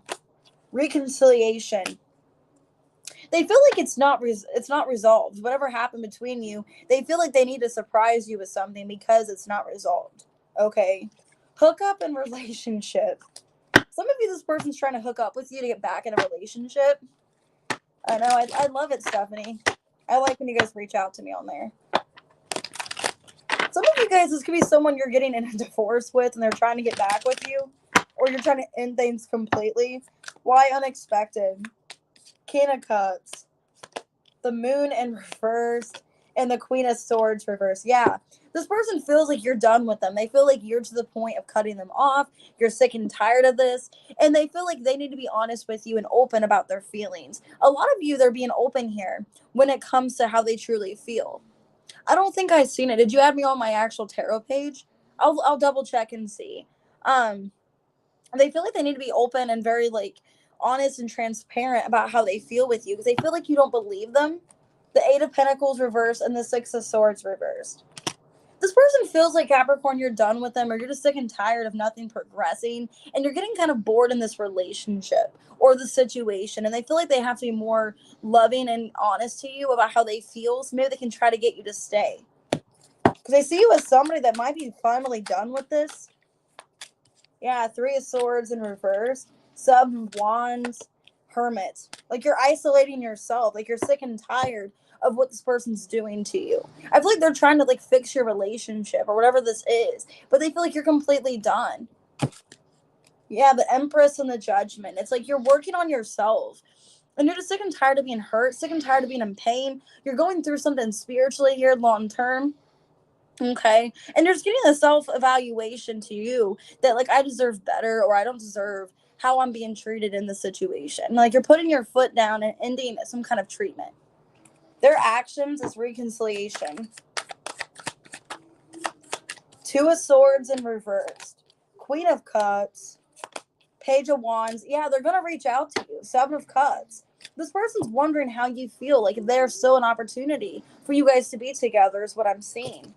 Reconciliation. They feel like it's not resolved. Whatever happened between you, they feel like they need to surprise you with something because it's not resolved. Okay. Hookup and relationship. Some of you, this person's trying to hook up with you to get back in a relationship. I know. I love it, Stephanie. I like when you guys reach out to me on there. Some of you guys, this could be someone you're getting in a divorce with and they're trying to get back with you. Or you're trying to end things completely. Why unexpected? King of Cups. The Moon in reverse. And the Queen of Swords reverse. Yeah. This person feels like you're done with them. They feel like you're to the point of cutting them off. You're sick and tired of this. And they feel like they need to be honest with you and open about their feelings. A lot of you, they're being open here when it comes to how they truly feel. I don't think I've seen it. Did you add me on my actual tarot page? I'll double check and see. They feel like they need to be open and very like honest and transparent about how they feel with you because they feel like you don't believe them. The Eight of Pentacles reversed and the Six of Swords reversed. This person feels like, Capricorn, you're done with them or you're just sick and tired of nothing progressing and you're getting kind of bored in this relationship or the situation, and they feel like they have to be more loving and honest to you about how they feel so maybe they can try to get you to stay. Because I see you as somebody that might be finally done with this. Yeah, Three of Swords in reverse. Seven of Wands. Hermit. Like you're isolating yourself. Like you're sick and tired of what this person's doing to you. I feel like they're trying to like fix your relationship or whatever this is, but they feel like you're completely done. Yeah, the Empress and the Judgment. It's like you're working on yourself. And you're just sick and tired of being hurt, sick and tired of being in pain. You're going through something spiritually here long term. Okay. And you're just getting a self-evaluation to you that like I deserve better or I don't deserve how I'm being treated in the situation. Like you're putting your foot down and ending some kind of treatment. Their actions is reconciliation. Two of Swords in reversed. Queen of Cups. Page of Wands. Yeah, they're going to reach out to you. Seven of Cups. This person's wondering how you feel. Like if there's still an opportunity for you guys to be together is what I'm seeing.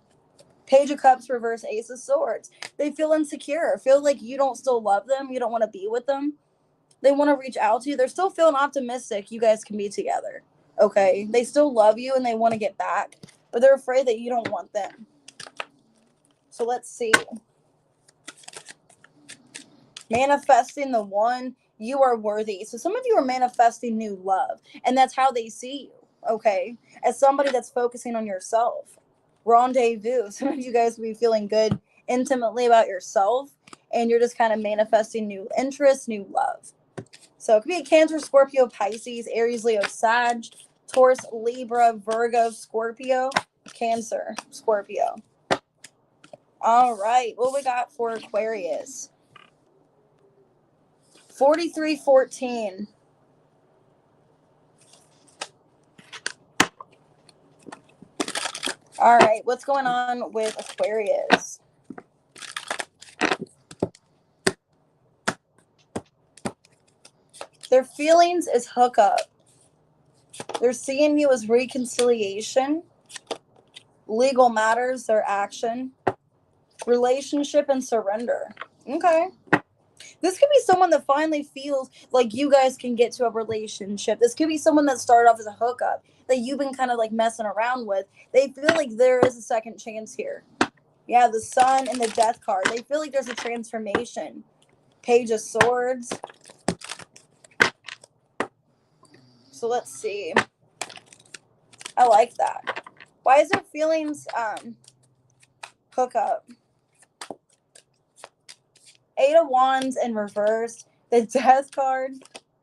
Page of Cups reverse, Ace of Swords. They feel insecure. Feel like you don't still love them. You don't want to be with them. They want to reach out to you. They're still feeling optimistic you guys can be together. Okay? They still love you and they want to get back. But they're afraid that you don't want them. So let's see. Manifesting the one, you are worthy. So some of you are manifesting new love. And that's how they see you. Okay? As somebody that's focusing on yourself. Rendezvous. Some of you guys will be feeling good intimately about yourself. And you're just kind of manifesting new interests, new love. So it could be a Cancer, Scorpio, Pisces, Aries, Leo, Sag, Taurus, Libra, Virgo, Scorpio, Cancer, Scorpio. All right. What we got for Aquarius? 4314. All right. What's going on with Aquarius? Their feelings is hookup. They're seeing you as reconciliation. Legal matters, their action. Relationship and surrender. Okay. This could be someone that finally feels like you guys can get to a relationship. This could be someone that started off as a hookup that you've been kind of like messing around with. They feel like there is a second chance here. Yeah, the Sun and the Death card. They feel like there's a transformation. Page of Swords. So let's see. I like that. Why is their feelings hookup? Eight of Wands in reverse. The Death card.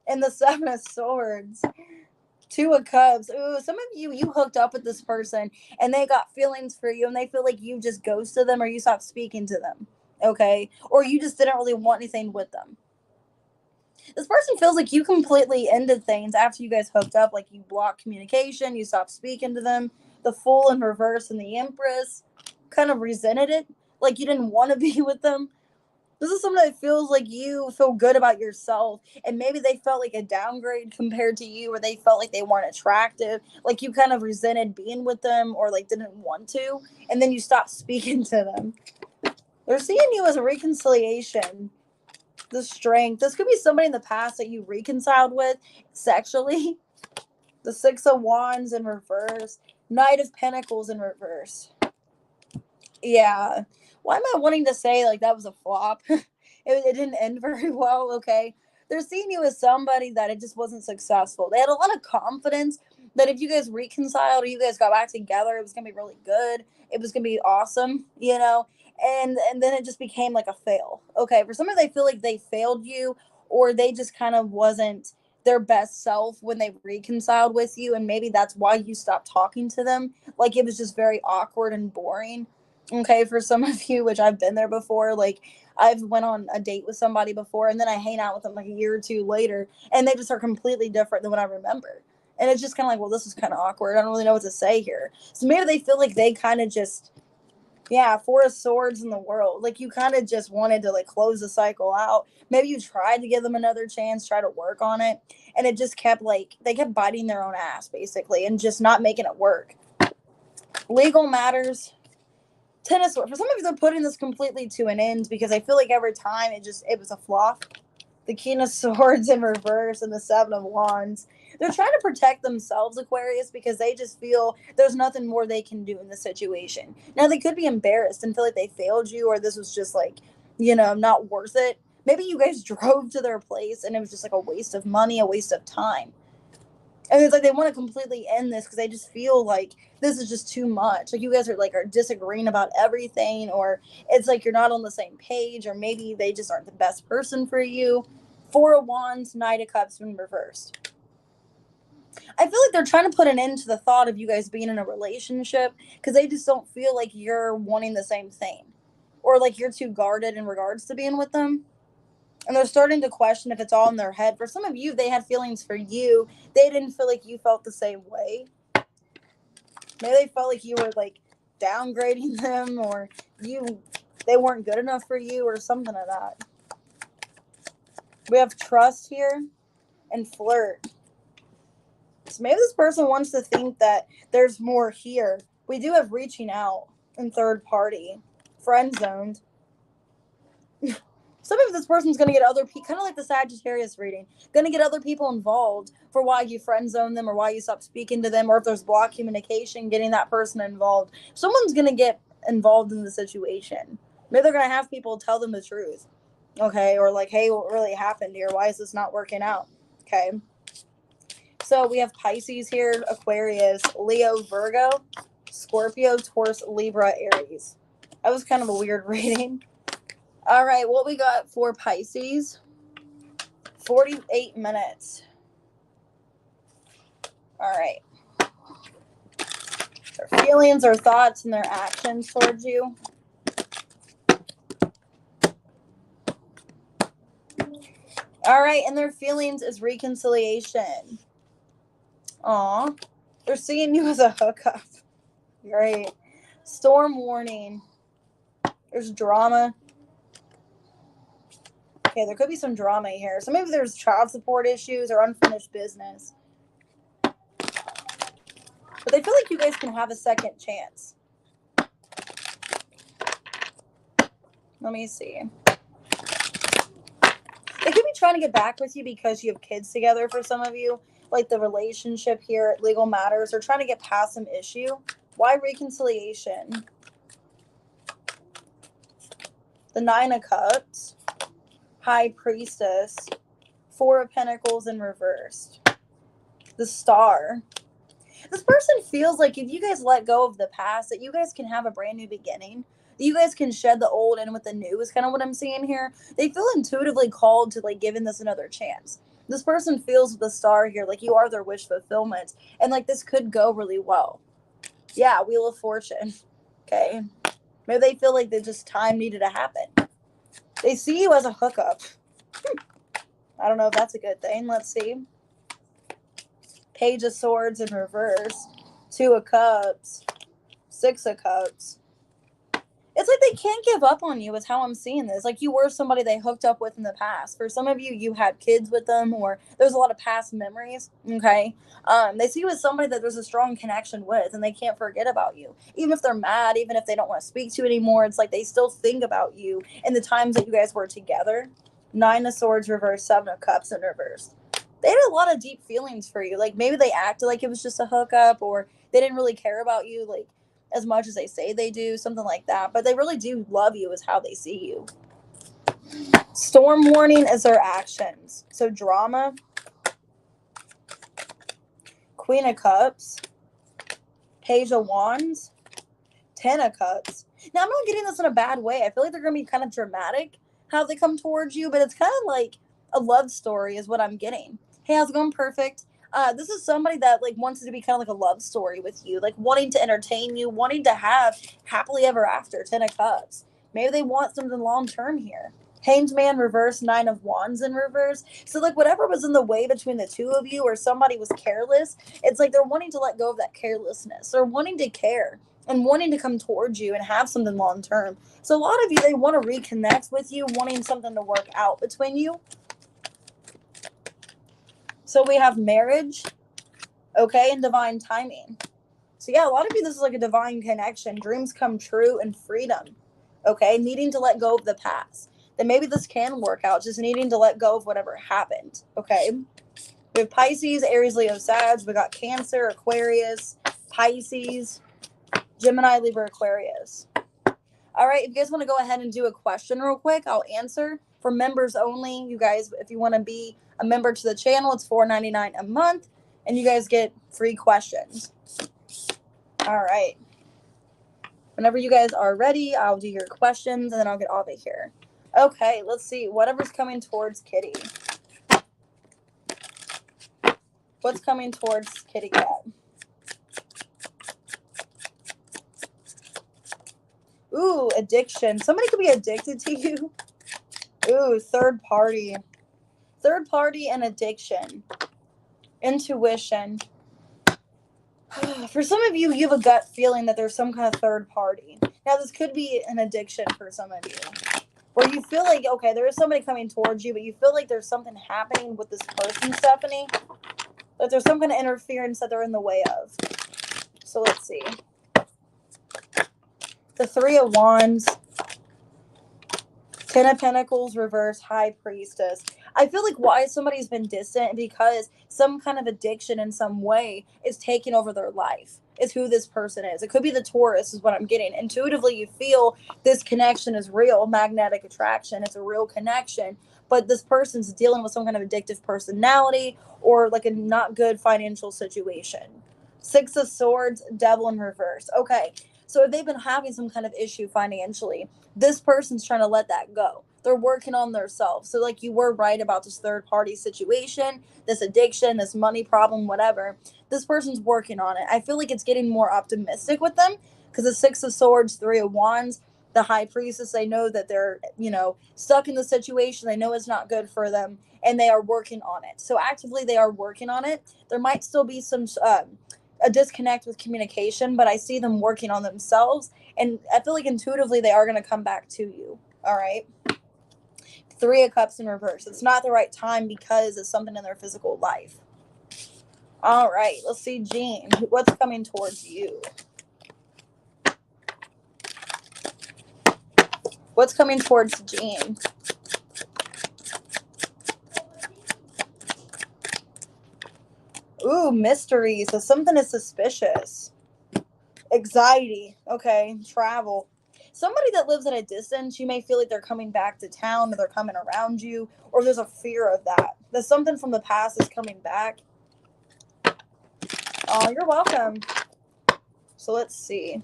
And the Seven of Swords. Two of Cups. Ooh, some of you hooked up with this person and they got feelings for you and they feel like you just ghosted them or you stopped speaking to them. Okay? Or you just didn't really want anything with them. This person feels like you completely ended things after you guys hooked up. Like you blocked communication, you stopped speaking to them. The Fool in reverse and the Empress kind of resented it. Like you didn't want to be with them. This is something that feels like you feel good about yourself, and maybe they felt like a downgrade compared to you, or they felt like they weren't attractive, like you kind of resented being with them, or like didn't want to, and then you stopped speaking to them. They're seeing you as a reconciliation, the strength. This could be somebody in the past that you reconciled with sexually. The Six of Wands in reverse, Knight of Pentacles in reverse. Yeah. Why am I wanting to say like that was a flop? It didn't end very well. Okay. They're seeing you as somebody that it just wasn't successful. They had a lot of confidence that if you guys reconciled or you guys got back together, it was going to be really good. It was going to be awesome, you know? And then it just became like a fail. Okay. For some of them, they feel like they failed you, or they just kind of wasn't their best self when they reconciled with you. And maybe that's why you stopped talking to them. Like it was just very awkward and boring. Okay, for some of you, which I've been there before, like I've went on a date with somebody before, and then I hang out with them like a year or two later, and they just are completely different than what I remember. And it's just kind of like, well, this is kind of awkward. I don't really know what to say here. So maybe they feel like they kind of just, yeah, Four of Swords in the world. Like you kind of just wanted to like close the cycle out. Maybe you tried to give them another chance, try to work on it, and it just kept like they kept biting their own ass basically and just not making it work. Legal matters. Tennis. For some of you, they're putting this completely to an end because I feel like every time it was a flop. The King of Swords in reverse and the Seven of Wands. They're trying to protect themselves, Aquarius, because they just feel there's nothing more they can do in the situation. Now, they could be embarrassed and feel like they failed you, or this was just like, not worth it. Maybe you guys drove to their place and it was just like a waste of money, a waste of time. And it's like they want to completely end this because they just feel like this is just too much. Like you guys are disagreeing about everything, or it's like you're not on the same page, or maybe they just aren't the best person for you. Four of Wands, Knight of Cups in reversed. I feel like they're trying to put an end to the thought of you guys being in a relationship because they just don't feel like you're wanting the same thing, or like you're too guarded in regards to being with them. And they're starting to question if it's all in their head. For some of you, they had feelings for you. They didn't feel like you felt the same way. Maybe they felt like you were like downgrading them, or they weren't good enough for you, or something like that. We have trust here and flirt. So maybe this person wants to think that there's more here. We do have reaching out and third party, friend zoned. Some of this person's going to get other people, kind of like the Sagittarius reading, going to get other people involved for why you friend zone them or why you stop speaking to them, or if there's block communication, getting that person involved. Someone's going to get involved in the situation. Maybe they're going to have people tell them the truth. Okay. Or like, hey, what really happened here? Why is this not working out? Okay. So we have Pisces here, Aquarius, Leo, Virgo, Scorpio, Taurus, Libra, Aries. That was kind of a weird reading. All right, what we got for Pisces? 48 minutes. All right. Their feelings, their thoughts, and their actions towards you. All right, and their feelings is reconciliation. Aw, they're seeing you as a hookup. Great. Storm warning. There's drama. Okay, there could be some drama here. So maybe there's child support issues or unfinished business. But they feel like you guys can have a second chance. Let me see. They could be trying to get back with you because you have kids together for some of you. Like the relationship here at Legal Matters. They're trying to get past some issue. Why reconciliation? The Nine of Cups. High Priestess. Four of Pentacles in reversed. The Star. This person feels like if you guys let go of the past, that you guys can have a brand new beginning. That you guys can shed the old in with the new is kind of what I'm seeing here. They feel intuitively called to like giving this another chance. This person feels with the Star here like you are their wish fulfillment. And like this could go really well. Yeah, Wheel of Fortune. Okay. Maybe they feel like that just time needed to happen. They see you as a hookup. I don't know if that's a good thing. Let's see. Page of Swords in reverse. Two of Cups. Six of Cups. It's It's like they can't give up on you is how I'm seeing this. Like you were somebody they hooked up with in the past. For some of you, you had kids with them, or there's a lot of past memories. Okay. They see you as somebody that there's a strong connection with, and they can't forget about you. Even if they're mad, even if they don't want to speak to you anymore, it's like they still think about you and the times that you guys were together. 9 of Swords reversed, 7 of Cups in reverse. They had a lot of deep feelings for you. Like maybe they acted like it was just a hookup, or they didn't really care about you. Like as much as they say they do, something like that. But they really do love you is how they see you. Storm warning is their actions. So drama, Queen of Cups, Page of Wands, 10 of Cups. Now, I'm not getting this in a bad way. I feel like they're going to be kind of dramatic how they come towards you, but it's kind of like a love story is what I'm getting. Hey, how's it going? Perfect. This is somebody that like wants it to be kind of like a love story with you, like wanting to entertain you, wanting to have happily ever after. 10 of Cups. Maybe they want something long term here. Hanged Man reverse, 9 of Wands in reverse. So like whatever was in the way between the two of you, or somebody was careless, it's like they're wanting to let go of that carelessness. They're wanting to care and wanting to come towards you and have something long term. So a lot of you, they want to reconnect with you, wanting something to work out between you. So we have marriage, okay, and divine timing. So yeah, a lot of you, this is like a divine connection, dreams come true, and freedom, okay, needing to let go of the past. Then maybe this can work out, just needing to let go of whatever happened, okay? We have Pisces, Aries, Leo, Sag. We got Cancer, Aquarius, Pisces, Gemini, Libra, Aquarius. All right, if you guys want to go ahead and do a question real quick, I'll answer. For members only, you guys, if you want to be a member to the channel, it's $4.99 a month, and you guys get free questions. All right. Whenever you guys are ready, I'll do your questions, and then I'll get off of here. Okay, let's see. Whatever's coming towards Kitty. What's coming towards Kitty Cat? Ooh, addiction. Somebody could be addicted to you. Ooh, third party. Third party and addiction. Intuition. For some of you, you have a gut feeling that there's some kind of third party. Now, this could be an addiction for some of you, where you feel like, okay, there is somebody coming towards you, but you feel like there's something happening with this person, Stephanie, that there's some kind of interference that they're in the way of. So let's see. The 3 of Wands, 10 of Pentacles, reverse, High Priestess. I feel like why somebody's been distant, because some kind of addiction in some way is taking over their life. Is who this person is. It could be the Taurus is what I'm getting. Intuitively, you feel this connection is real, magnetic attraction. It's a real connection, but this person's dealing with some kind of addictive personality or like a not good financial situation. 6 of Swords, Devil in reverse. Okay, so if they've been having some kind of issue financially, this person's trying to let that go. They're working on themselves. So like you were right about this third party situation, this addiction, this money problem, whatever. This person's working on it. I feel like it's getting more optimistic with them because the 6 of Swords, 3 of Wands, the High Priestess, they know that they're, stuck in the situation. They know it's not good for them, and they are working on it. So actively they are working on it. There might still be some a disconnect with communication, but I see them working on themselves, and I feel like intuitively they are going to come back to you. All right. 3 of Cups in reverse. It's not the right time because it's something in their physical life. All right. Let's see, Jean. What's coming towards you? What's coming towards Jean? Ooh, mystery. So something is suspicious. Anxiety. Okay. Travel. Somebody that lives at a distance, you may feel like they're coming back to town, or they're coming around you, or there's a fear of that. There's something from the past is coming back. Oh, you're welcome. So let's see.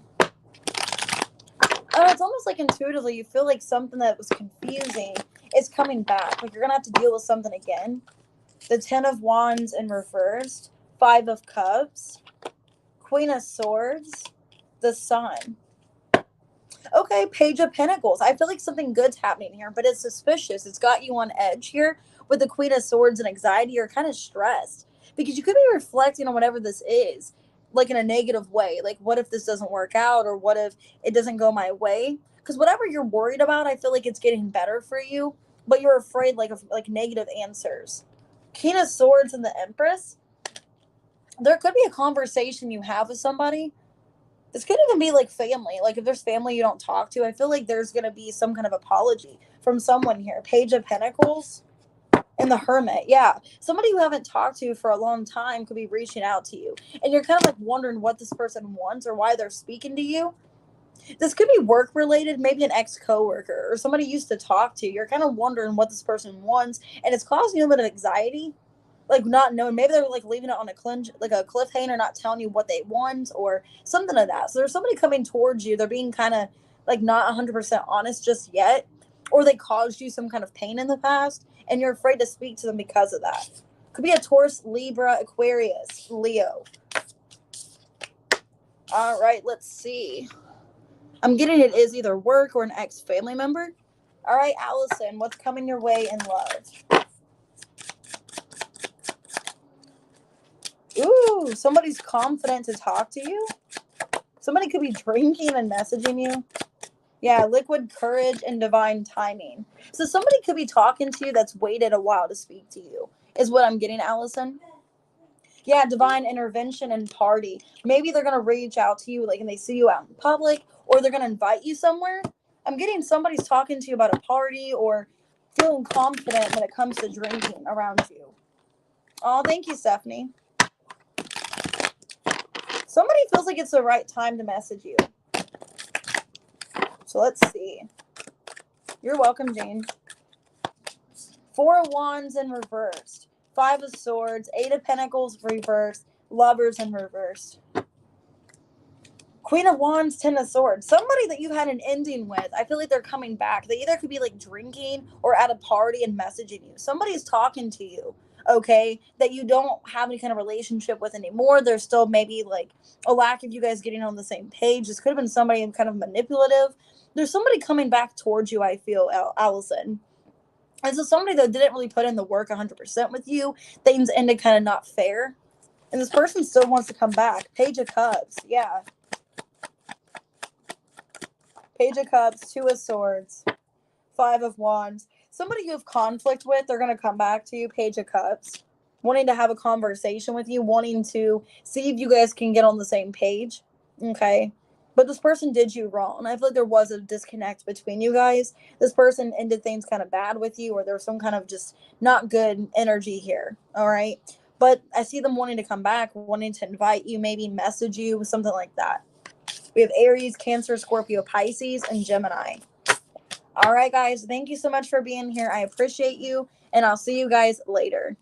It's almost like intuitively you feel like something that was confusing is coming back. Like you're going to have to deal with something again. The 10 of Wands in reverse, 5 of Cups, Queen of Swords, the Sun. Okay, Page of Pentacles. I feel like something good's happening here, but it's suspicious. It's got you on edge here with the Queen of Swords and anxiety. You're kind of stressed because you could be reflecting on whatever this is, like in a negative way. Like, what if this doesn't work out, or what if it doesn't go my way? Because whatever you're worried about, I feel like it's getting better for you, but you're afraid of like negative answers. King of Swords and the Empress. There could be a conversation you have with somebody. This could even be like family. Like if there's family you don't talk to, I feel like there's going to be some kind of apology from someone here. Page of Pentacles and the Hermit. Yeah. Somebody you haven't talked to for a long time could be reaching out to you. And you're kind of like wondering what this person wants or why they're speaking to you. This could be work related, maybe an ex coworker or somebody you used to talk to. You're kind of wondering what this person wants, and it's causing you a bit of anxiety, like not knowing. Maybe they're like leaving it on a cliffhanger, not telling you what they want or something like that. So there's somebody coming towards you. They're being kind of like not 100% honest just yet, or they caused you some kind of pain in the past, and you're afraid to speak to them because of that. Could be a Taurus, Libra, Aquarius, Leo. All right, let's see. I'm getting it is either work or an ex-family member. All right, Allison, what's coming your way in love? Ooh, somebody's confident to talk to you. Somebody could be drinking and messaging you. Yeah, liquid courage and divine timing. So somebody could be talking to you that's waited a while to speak to you, is what I'm getting, Allison. Yeah, divine intervention and party. Maybe they're going to reach out to you, like, and they see you out in public, or they're going to invite you somewhere. I'm getting somebody's talking to you about a party or feeling confident when it comes to drinking around you. Oh, thank you, Stephanie. Somebody feels like it's the right time to message you. So let's see. You're welcome, Jane. 4 of Wands in reversed. 5 of Swords. 8 of Pentacles reversed. Lovers in reversed. Queen of Wands, 10 of Swords. Somebody that you had an ending with, I feel like they're coming back. They either could be like drinking or at a party and messaging you. Somebody's talking to you, okay, that you don't have any kind of relationship with anymore. There's still maybe like a lack of you guys getting on the same page. This could have been somebody kind of manipulative. There's somebody coming back towards you, I feel, Allison. And so somebody that didn't really put in the work 100% with you, things ended kind of not fair. And this person still wants to come back. Page of Cups. Yeah. Page of Cups, 2 of Swords, 5 of Wands. Somebody you have conflict with, they're going to come back to you. Page of Cups. Wanting to have a conversation with you. Wanting to see if you guys can get on the same page. Okay. But this person did you wrong. I feel like there was a disconnect between you guys. This person ended things kind of bad with you, or there was some kind of just not good energy here. All right. But I see them wanting to come back, wanting to invite you, maybe message you, something like that. We have Aries, Cancer, Scorpio, Pisces, and Gemini. All right, guys. Thank you so much for being here. I appreciate you, and I'll see you guys later.